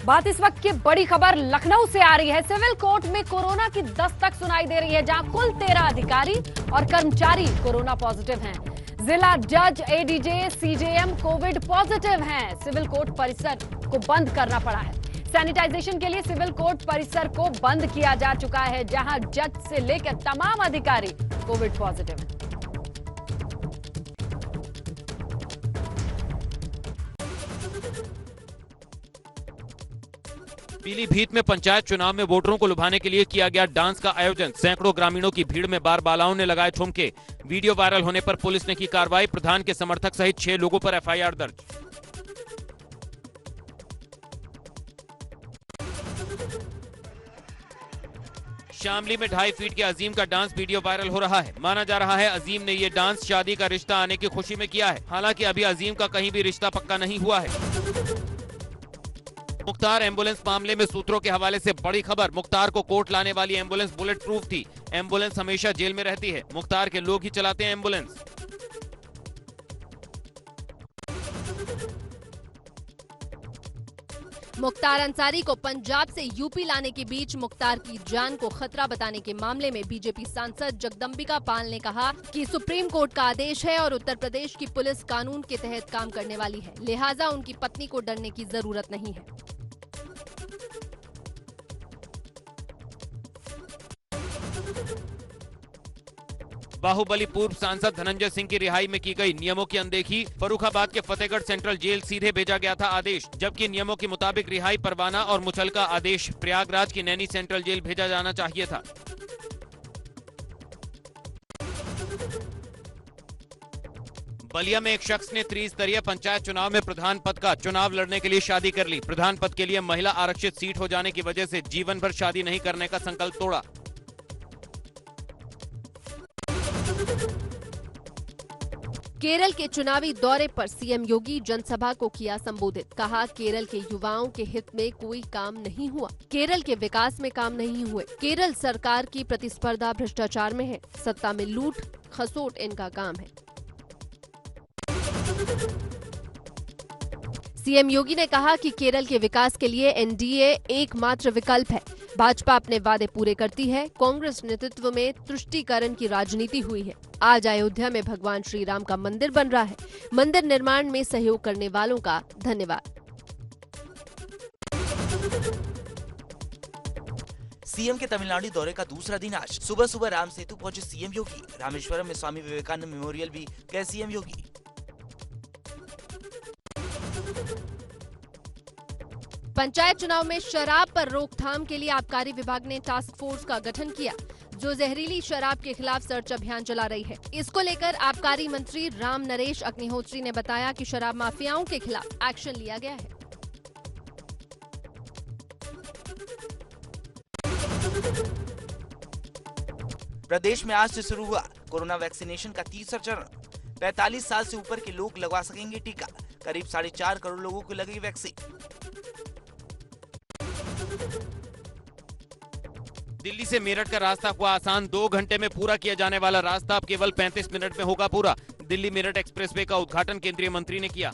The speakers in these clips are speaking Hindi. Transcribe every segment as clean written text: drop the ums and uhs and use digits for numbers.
बात इस वक्त की बड़ी खबर लखनऊ से आ रही है। सिविल कोर्ट में कोरोना की दस्तक सुनाई दे रही है, जहां कुल 13 अधिकारी और कर्मचारी कोरोना पॉजिटिव हैं। जिला जज, एडीजे, सीजेएम कोविड पॉजिटिव हैं। सिविल कोर्ट परिसर को बंद करना पड़ा है। सैनिटाइजेशन के लिए सिविल कोर्ट परिसर को बंद किया जा चुका है, जहां जज से लेकर तमाम अधिकारी कोविड पॉजिटिव हैं। पीलीभीत में पंचायत चुनाव में वोटरों को लुभाने के लिए किया गया डांस का आयोजन। सैकड़ों ग्रामीणों की भीड़ में बार बालाओं ने लगाए ठुमके। वीडियो वायरल होने पर पुलिस ने की कार्रवाई। प्रधान के समर्थक सहित 6 लोगों पर एफआईआर दर्ज। शामली में 2.5 फीट के अजीम का डांस वीडियो वायरल हो रहा है। माना जा रहा है अजीम ने ये डांस शादी का रिश्ता आने की खुशी में किया है। हालांकि अभी अजीम का कहीं भी रिश्ता पक्का नहीं हुआ है। मुख्तार एम्बुलेंस मामले में सूत्रों के हवाले से बड़ी खबर। मुख्तार को कोर्ट लाने वाली एम्बुलेंस बुलेट प्रूफ थी। एम्बुलेंस हमेशा जेल में रहती है। मुख्तार के लोग ही चलाते हैं एम्बुलेंस। मुख्तार अंसारी को पंजाब से यूपी लाने के बीच मुख्तार की जान को खतरा बताने के मामले में बीजेपी सांसद जगदम्बिका पाल ने कहा कि सुप्रीम कोर्ट का आदेश है और उत्तर प्रदेश की पुलिस कानून के तहत काम करने वाली है, लिहाजा उनकी पत्नी को डरने की जरूरत नहीं है। बाहुबली पूर्व सांसद धनंजय सिंह की रिहाई में की गई नियमों की अनदेखी। फर्रुखाबाद के फतेहगढ़ सेंट्रल जेल सीधे भेजा गया था आदेश, जबकि नियमों के मुताबिक रिहाई परवाना और मुचलका आदेश प्रयागराज की नैनी सेंट्रल जेल भेजा जाना चाहिए था। बलिया में एक शख्स ने त्रिस्तरीय पंचायत चुनाव में प्रधान पद का चुनाव लड़ने के लिए शादी कर ली। प्रधान पद के लिए महिला आरक्षित सीट हो जाने की वजह से जीवन भर शादी नहीं करने का संकल्प तोड़ा। केरल के चुनावी दौरे पर सीएम योगी जनसभा को किया संबोधित। कहा, केरल के युवाओं के हित में कोई काम नहीं हुआ, केरल के विकास में काम नहीं हुए। केरल सरकार की प्रतिस्पर्धा भ्रष्टाचार में है, सत्ता में लूट खसोट इनका काम है। सीएम योगी ने कहा कि केरल के विकास के लिए एनडीए एकमात्र विकल्प है। भाजपा अपने वादे पूरे करती है। कांग्रेस नेतृत्व में तुष्टीकरण की राजनीति हुई है। आज अयोध्या में भगवान श्री राम का मंदिर बन रहा है। मंदिर निर्माण में सहयोग करने वालों का धन्यवाद। सीएम के तमिलनाडु दौरे का दूसरा दिन आज। सुबह सुबह राम सेतु पहुंचे सीएम योगी। रामेश्वरम में स्वामी विवेकानंद मेमोरियल भी गए सीएम योगी। पंचायत चुनाव में शराब पर रोकथाम के लिए आबकारी विभाग ने टास्क फोर्स का गठन किया, जो जहरीली शराब के खिलाफ सर्च अभियान चला रही है। इसको लेकर आबकारी मंत्री राम नरेश अग्निहोत्री ने बताया कि शराब माफियाओं के खिलाफ एक्शन लिया गया है। प्रदेश में आज से शुरू हुआ कोरोना वैक्सीनेशन का तीसरा चरण। 45 साल से ऊपर के लोग लगवा सकेंगे टीका। करीब 4.5 करोड़ लोगों को लगेगी वैक्सीन। दिल्ली से मेरठ का रास्ता हुआ आसान। 2 घंटे में पूरा किया जाने वाला रास्ता अब केवल 35 मिनट में होगा पूरा। दिल्ली मेरठ एक्सप्रेसवे का उद्घाटन केंद्रीय मंत्री ने किया।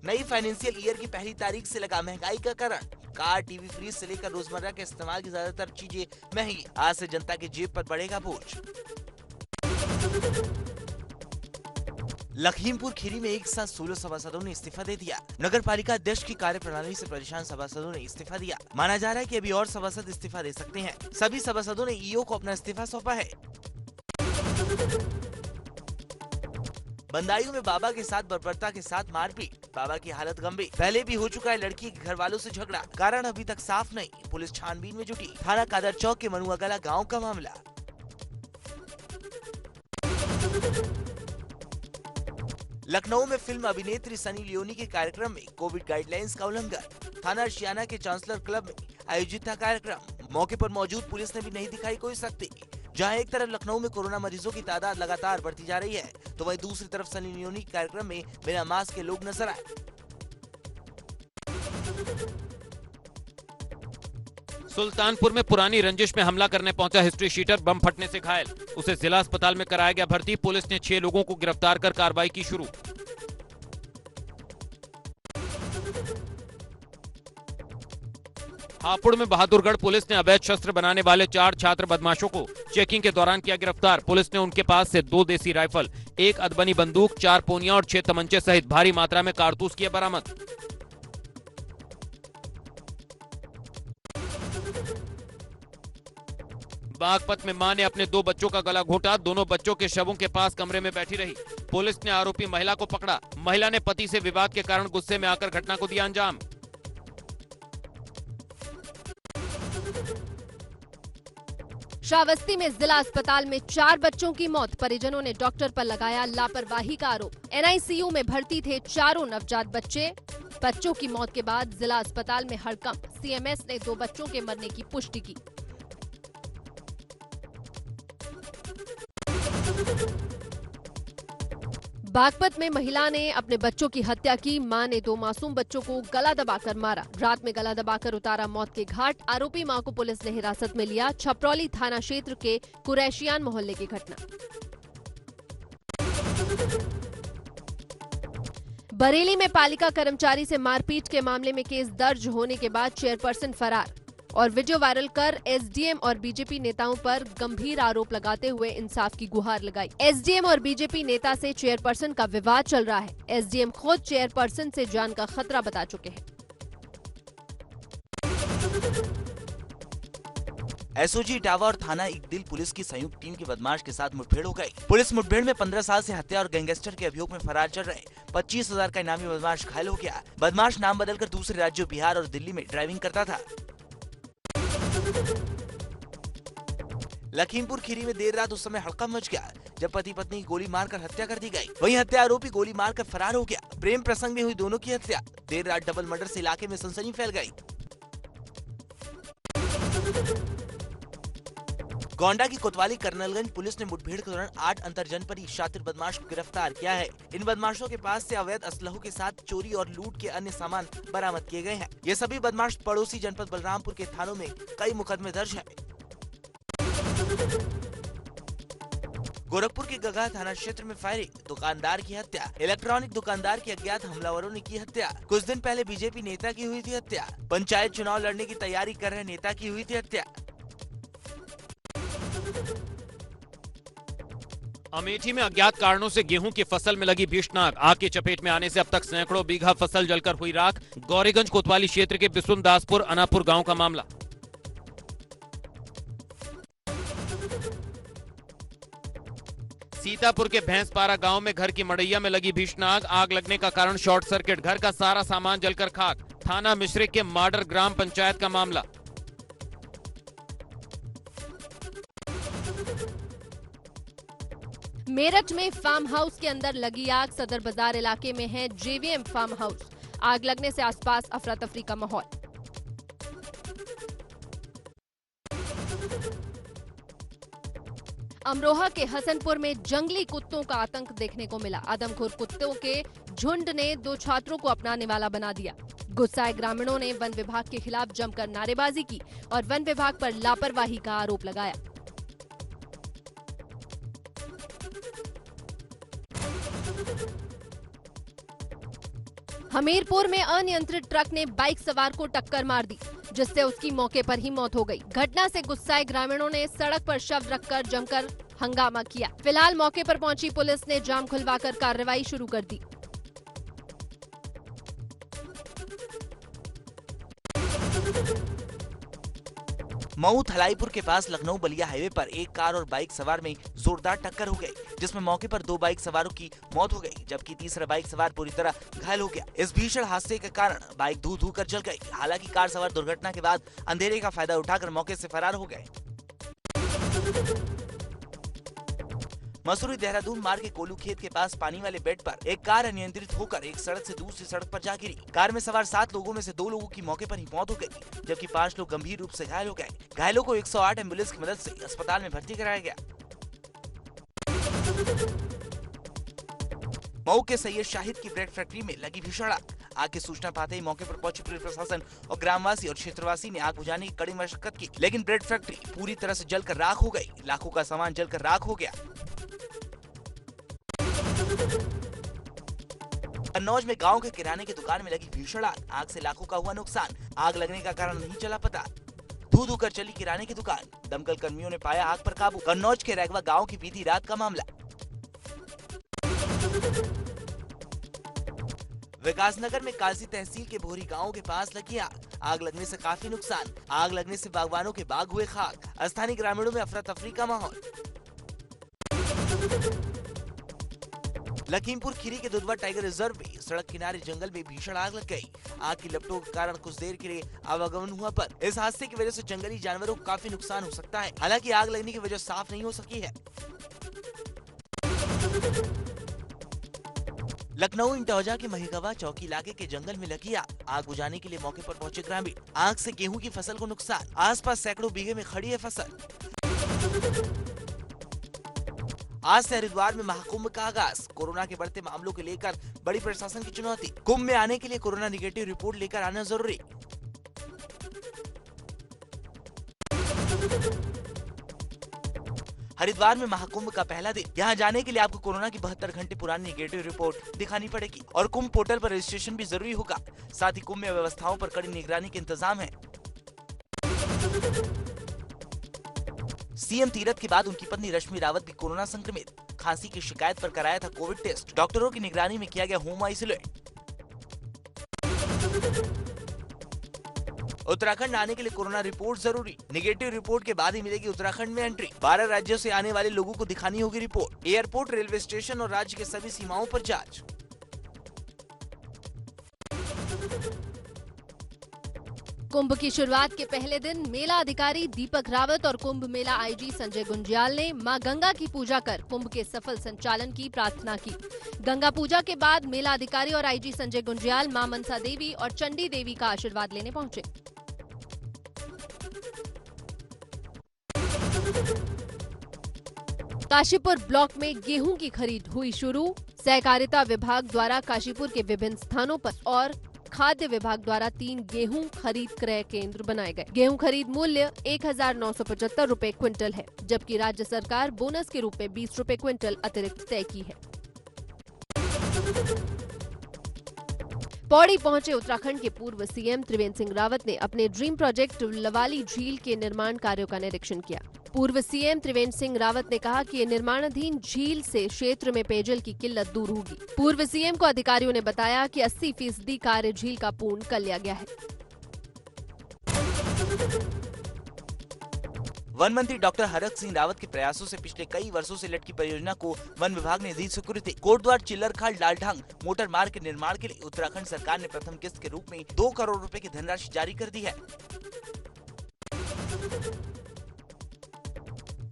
नई फाइनेंशियल ईयर की पहली तारीख से लगा महंगाई का कारण। कार, टीवी, फ्रिज से लेकर रोजमर्रा के इस्तेमाल की ज्यादातर चीजें महंगी। आज से जनता की जेब पर बढ़ेगा बोझ। लखीमपुर खीरी में एक साथ 16 सभासदों ने इस्तीफा दे दिया। नगर पालिका अध्यक्ष की कार्यप्रणाली से परेशान सभासदों ने इस्तीफा दिया। माना जा रहा है कि अभी और सभासद इस्तीफा दे सकते हैं। सभी सभासदों ने ईओ को अपना इस्तीफा सौंपा है। बंदायूं में बाबा के साथ बर्बरता के साथ मारपीट। बाबा की हालत गंभीर। पहले भी हो चुका है लड़की के घर वालों से झगड़ा। कारण अभी तक साफ नहीं। पुलिस छानबीन में जुटी। थाना कादर चौक के मनुआगला गाँव का मामला। लखनऊ में फिल्म अभिनेत्री सनी लियोनी के कार्यक्रम में कोविड गाइडलाइंस का उल्लंघन। थाना अर्शियाना के चांसलर क्लब में आयोजित था कार्यक्रम। मौके पर मौजूद पुलिस ने भी नहीं दिखाई कोई सख्ती। जहां एक तरफ लखनऊ में कोरोना मरीजों की तादाद लगातार बढ़ती जा रही है, तो वहीं दूसरी तरफ सनी लियोनी के कार्यक्रम में बिना मास्क के लोग नजर आए। सुल्तानपुर में पुरानी रंजिश में हमला करने पहुंचा हिस्ट्री शीटर बम फटने से घायल, उसे जिला अस्पताल में कराया गया भर्ती। पुलिस ने 6 लोगों को गिरफ्तार कर कार्रवाई की शुरू। हापुड़ में बहादुरगढ़ पुलिस ने अवैध शस्त्र बनाने वाले 4 छात्र बदमाशों को चेकिंग के दौरान किया गिरफ्तार। पुलिस ने उनके पास से 2 देसी राइफल, 1 अदबनी बंदूक, 4 पोनिया और 6 तमंचे सहित भारी मात्रा में कारतूस किए बरामद। बागपत में मां ने अपने 2 बच्चों का गला घोटा, दोनों बच्चों के शवों के पास कमरे में बैठी रही। पुलिस ने आरोपी महिला को पकड़ा। महिला ने पति से विवाद के कारण गुस्से में आकर घटना को दिया अंजाम। श्रावस्ती में जिला अस्पताल में 4 बच्चों की मौत, परिजनों ने डॉक्टर पर लगाया लापरवाही का आरोप। एनआईसीयू में भर्ती थे 4 नवजात बच्चे। बच्चों की मौत के बाद जिला अस्पताल में हड़कंप, सीएमएस ने 2 बच्चों के मरने की पुष्टि की। बागपत में महिला ने अपने बच्चों की हत्या की, मां ने 2 मासूम बच्चों को गला दबाकर मारा, रात में गला दबाकर उतारा मौत के घाट। आरोपी मां को पुलिस ने हिरासत में लिया। छपरौली थाना क्षेत्र के कुरैशियान मोहल्ले की घटना। बरेली में पालिका कर्मचारी से मारपीट के मामले में केस दर्ज होने के बाद चेयरपर्सन फरार और वीडियो वायरल कर एसडीएम और बीजेपी नेताओं पर गंभीर आरोप लगाते हुए इंसाफ की गुहार लगाई। एसडीएम और बीजेपी नेता से चेयरपर्सन का विवाद चल रहा है। एसडीएम खुद चेयरपर्सन से जान का खतरा बता चुके हैं। एसओजी इटावा और थाना इकदिल पुलिस की संयुक्त टीम की बदमाश के साथ मुठभेड़ हो गई। पुलिस मुठभेड़ में 15 साल से हत्या और गैंगस्टर के अभियोग में फरार चल रहे 25,000 का इनामी बदमाश घायल हो गया। बदमाश नाम बदलकर दूसरे राज्यों बिहार और दिल्ली में ड्राइविंग करता था। लखीमपुर खीरी में देर रात उस समय हड़कंप मच गया जब पति पत्नी की गोली मारकर हत्या कर दी गई। वहीं हत्या आरोपी गोली मारकर फरार हो गया। प्रेम प्रसंग में हुई दोनों की हत्या। देर रात डबल मर्डर से इलाके में सनसनी फैल गई। गोंडा की कोतवाली कर्नलगंज पुलिस ने मुठभेड़ के दौरान 8 अंतरजनपदीय शातिर बदमाश को गिरफ्तार किया है। इन बदमाशों के पास से अवैध असलहों के साथ चोरी और लूट के अन्य सामान बरामद किए गए हैं। ये सभी बदमाश पड़ोसी जनपद बलरामपुर के थानों में कई मुकदमे दर्ज हैं। गोरखपुर के गगा थाना क्षेत्र में फायरिंग, दुकानदार की हत्या। इलेक्ट्रॉनिक दुकानदार की अज्ञात हमलावरों ने की हत्या। कुछ दिन पहले बीजेपी नेता की हुई थी हत्या। पंचायत चुनाव लड़ने की तैयारी कर रहे नेता की हुई थी हत्या। अमेठी में अज्ञात कारणों से गेहूं की फसल में लगी भीषण आग। आग की चपेट में आने से अब तक सैकड़ों बीघा फसल जलकर हुई राख। गौरीगंज कोतवाली क्षेत्र के बिसुनदासपुर अनापुर गांव का मामला। सीतापुर के भैंसपारा गांव में घर की मड़ैया में लगी भीषण आग। आग लगने का कारण शॉर्ट सर्किट, घर का सारा सामान जलकर खाक। थाना मिश्रिक के माडर ग्राम पंचायत का मामला। मेरठ में फार्म हाउस के अंदर लगी आग। सदर बाजार इलाके में है जेवीएम फार्म हाउस। आग लगने से आसपास अफरा तफरी का माहौल। अमरोहा के हसनपुर में जंगली कुत्तों का आतंक देखने को मिला। आदमखोर कुत्तों के झुंड ने 2 छात्रों को अपना निवाला बना दिया। गुस्साए ग्रामीणों ने वन विभाग के खिलाफ जमकर नारेबाजी की और वन विभाग पर लापरवाही का आरोप लगाया। हमीरपुर में अनियंत्रित ट्रक ने बाइक सवार को टक्कर मार दी, जिससे उसकी मौके पर ही मौत हो गई। घटना से गुस्साए ग्रामीणों ने सड़क पर शव रखकर जमकर हंगामा किया। फिलहाल मौके पर पहुंची पुलिस ने जाम खुलवाकर कार्रवाई शुरू कर दी। मऊ थलाईपुर के पास लखनऊ बलिया हाईवे पर एक कार और बाइक सवार में जोरदार टक्कर हो गई, जिसमें मौके पर 2 बाइक सवारों की मौत हो गई, जबकि तीसरा बाइक सवार पूरी तरह घायल हो गया। इस भीषण हादसे के कारण बाइक धू कर जल गई। हालांकि कार सवार दुर्घटना के बाद अंधेरे का फायदा उठाकर मौके से फरार हो गए। मसूरी देहरादून मार्ग के कोलू खेत के पास पानी वाले बेड पर एक कार अनियंत्रित होकर एक सड़क से दूसरी सड़क पर जा गिरी। कार में सवार 7 लोगों में से 2 लोगों की मौके पर ही मौत हो गई, जबकि 5 लोग गंभीर रूप से घायल हो गए। घायलों को 108 एम्बुलेंस की मदद से अस्पताल में भर्ती कराया गया। मऊ के सैयद शाहिद की ब्रेड फैक्ट्री में लगी भीषण आग। आग की सूचना पाते ही मौके पर पहुंची पुलिस प्रशासन और ग्रामवासी और क्षेत्रवासी ने आग बुझाने की कड़ी मशक्कत की, लेकिन ब्रेड फैक्ट्री पूरी तरह से जलकर राख हो गई। लाखों का सामान जलकर राख हो गया। कन्नौज में गांव के किराने की दुकान में लगी भीषण आग से लाखों का हुआ नुकसान। आग लगने का कारण नहीं चला पता। धू कर चली किराने की दुकान, दमकल कर्मियों ने पाया आग पर काबू। कन्नौज के रैगवा गांव की बीती रात का मामला। विकासनगर में काजी तहसील के भोरी गांव के पास लगी आग लगने से काफी नुकसान। आग लगने से बागवानों के बाग हुए खाक। स्थानीय ग्रामीणों में अफरा तफरी का माहौल। लखीमपुर खीरी के दुधवा टाइगर रिजर्व में सड़क किनारे जंगल में भीषण आग लग गई। आग की लपटों के कारण कुछ देर के लिए आवागमन हुआ, पर इस हादसे की वजह से जंगली जानवरों को काफी नुकसान हो सकता है। हालांकि आग लगने की वजह साफ नहीं हो सकी है। लखनऊ इंटौजा के महिगवा चौकी इलाके के जंगल में लगी आग बुझाने के लिए मौके पर पहुंचे ग्रामीण। आग से गेहूं की फसल को नुकसान। आसपास सैकड़ों बीघे में खड़ी है फसल। आज से हरिद्वार में महाकुंभ का आगाज। कोरोना के बढ़ते मामलों को लेकर बड़ी प्रशासन की चुनौती। कुंभ में आने के लिए कोरोना निगेटिव रिपोर्ट लेकर आना जरूरी। हरिद्वार में महाकुंभ का पहला दिन। यहाँ जाने के लिए आपको कोरोना की 72 घंटे पुरानी निगेटिव रिपोर्ट दिखानी पड़ेगी और कुंभ पोर्टल पर रजिस्ट्रेशन भी जरूरी होगा। साथ ही कुंभ में व्यवस्थाओं पर कड़ी निगरानी के इंतजाम है। सीएम तीरथ के बाद उनकी पत्नी रश्मि रावत भी कोरोना संक्रमित। खांसी की शिकायत पर कराया था कोविड टेस्ट। डॉक्टरों की निगरानी में किया गया होम आइसोलेट। उत्तराखंड आने के लिए कोरोना रिपोर्ट जरूरी। निगेटिव रिपोर्ट के बाद ही मिलेगी उत्तराखंड में एंट्री। 12 राज्यों से आने वाले लोगों को दिखानी होगी रिपोर्ट। एयरपोर्ट, रेलवे स्टेशन और राज्य के सभी सीमाओं पर जांच। कुंभ की शुरुआत के पहले दिन मेला अधिकारी दीपक रावत और कुंभ मेला आईजी संजय गुंजियाल ने मां गंगा की पूजा कर कुंभ के सफल संचालन की प्रार्थना की। गंगा पूजा के बाद मेला अधिकारी और आईजी संजय गुंजियाल मां मनसा देवी और चंडी देवी का आशीर्वाद लेने पहुंचे। काशीपुर ब्लॉक में गेहूं की खरीद हुई शुरू। सहकारिता विभाग द्वारा काशीपुर के विभिन्न स्थानों पर और खाद्य विभाग द्वारा 3 गेहूं खरीद क्रय केंद्र बनाए गए। गेहूं खरीद मूल्य 1975 रुपए क्विंटल है, जबकि राज्य सरकार बोनस के रूप में 20 रुपए क्विंटल अतिरिक्त तय की है। पौड़ी पहुंचे उत्तराखंड के पूर्व सीएम त्रिवेंद्र सिंह रावत ने अपने ड्रीम प्रोजेक्ट लवाली झील के निर्माण कार्यों का निरीक्षण किया। पूर्व सीएम त्रिवेंद्र सिंह रावत ने कहा कि निर्माणाधीन झील से क्षेत्र में पेयजल की किल्लत दूर होगी। पूर्व सीएम को अधिकारियों ने बताया कि 80% कार्य झील का पूर्ण कर लिया गया है। वन मंत्री डॉक्टर हरक सिंह रावत के प्रयासों से पिछले कई वर्षों से लटकी परियोजना को वन विभाग ने दी स्वीकृति। कोटद्वार चिल्लरखाल डालढंग मोटर मार्ग के निर्माण के लिए उत्तराखंड सरकार ने प्रथम किस्त के रूप में 2 करोड़ रुपए की धनराशि जारी कर दी है।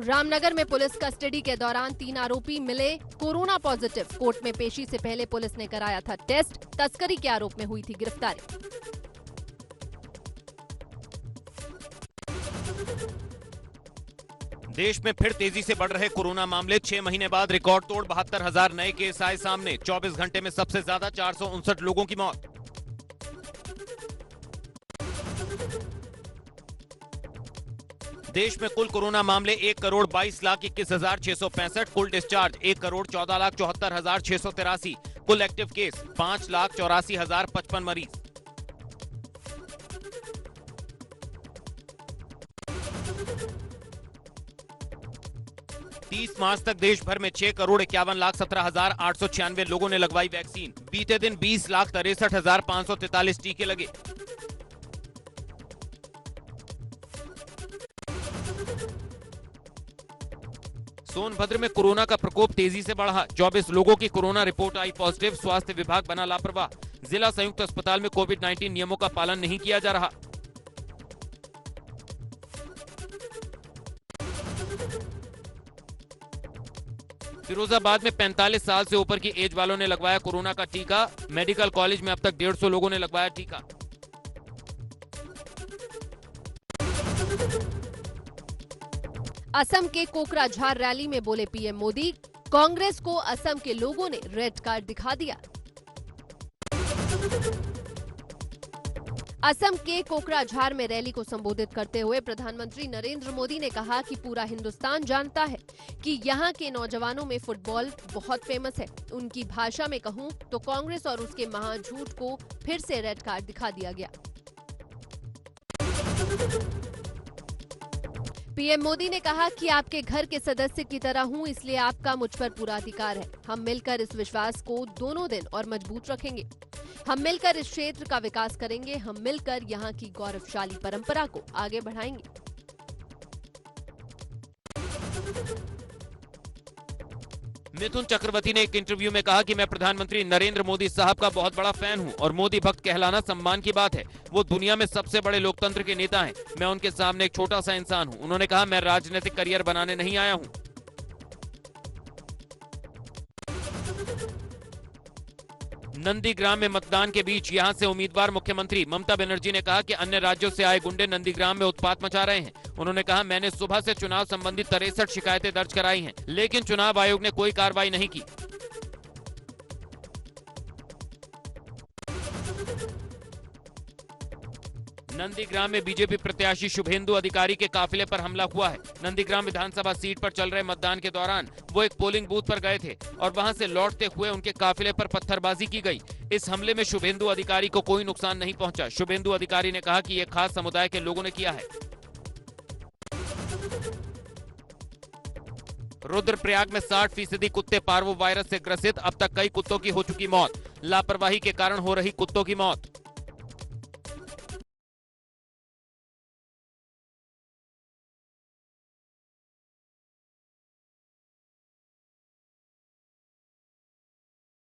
रामनगर में पुलिस कस्टडी के दौरान 3 आरोपी मिले कोरोना पॉजिटिव। कोर्ट में पेशी से पहले पुलिस ने कराया था टेस्ट। तस्करी के आरोप में हुई थी गिरफ्तारी। देश में फिर तेजी से बढ़ रहे कोरोना मामले। 6 महीने बाद रिकॉर्ड तोड़ 72,000 नए केस आए सामने। 24 घंटे में सबसे ज्यादा 459 लोगों की मौत। देश में कुल कोरोना मामले 1,22,21,665। कुल डिस्चार्ज 1,14,74,683। कुल एक्टिव केस 5,84,055 मरीज। मार्च तक देश भर में 6,51,17,896 लोगों ने लगवाई वैक्सीन। बीते दिन 20,63,543 टीके लगे। सोनभद्र में कोरोना का प्रकोप तेजी से बढ़ा। 24 लोगों की कोरोना रिपोर्ट आई पॉजिटिव। स्वास्थ्य विभाग बना लापरवाह। जिला संयुक्त अस्पताल में कोविड-19 नियमों का पालन नहीं किया जा रहा। फिरोजाबाद में 45 साल से ऊपर की एज वालों ने लगवाया कोरोना का टीका। मेडिकल कॉलेज में अब तक 150 लोगों ने लगवाया टीका। असम के कोकराझार रैली में बोले पीएम मोदी, कांग्रेस को असम के लोगों ने रेड कार्ड दिखा दिया। असम के कोकराझार में रैली को संबोधित करते हुए प्रधानमंत्री नरेंद्र मोदी ने कहा कि पूरा हिंदुस्तान जानता है कि यहाँ के नौजवानों में फुटबॉल बहुत फेमस है। उनकी भाषा में कहूँ तो कांग्रेस और उसके महाझूठ को फिर से रेड कार्ड दिखा दिया गया। पीएम मोदी ने कहा कि आपके घर के सदस्य की तरह हूं, इसलिए आपका मुझ पर पूरा अधिकार है। हम मिलकर इस विश्वास को दोनों दिन और मजबूत रखेंगे। हम मिलकर इस क्षेत्र का विकास करेंगे। हम मिलकर यहाँ की गौरवशाली परंपरा को आगे बढ़ाएंगे। मिथुन चक्रवर्ती ने एक इंटरव्यू में कहा कि मैं प्रधानमंत्री नरेंद्र मोदी साहब का बहुत बड़ा फैन हूं और मोदी भक्त कहलाना सम्मान की बात है। वो दुनिया में सबसे बड़े लोकतंत्र के नेता हैं। मैं उनके सामने एक छोटा सा इंसान हूं। उन्होंने कहा, मैं राजनीतिक करियर बनाने नहीं आया हूं। नंदीग्राम में मतदान के बीच यहां से उम्मीदवार मुख्यमंत्री ममता बनर्जी ने कहा कि अन्य राज्यों से आए गुंडे नंदीग्राम में उत्पात मचा रहे हैं। उन्होंने कहा, मैंने सुबह से चुनाव संबंधी 63 शिकायतें दर्ज कराई हैं, लेकिन चुनाव आयोग ने कोई कार्रवाई नहीं की। नंदीग्राम में बीजेपी प्रत्याशी शुभेंदु अधिकारी के काफिले पर हमला हुआ है। नंदीग्राम विधानसभा सीट पर चल रहे मतदान के दौरान वो एक पोलिंग बूथ पर गए थे और वहां से लौटते हुए उनके काफिले पर पत्थरबाजी की गई। इस हमले में शुभेंदु अधिकारी को कोई नुकसान नहीं पहुंचा। शुभेंदु अधिकारी ने कहा कि यह खास समुदाय के लोगों ने किया है। रुद्रप्रयाग में 60% कुत्ते पार्वो वायरस से ग्रसित। अब तक कई कुत्तों की हो चुकी मौत। लापरवाही के कारण हो रही कुत्तों की मौत।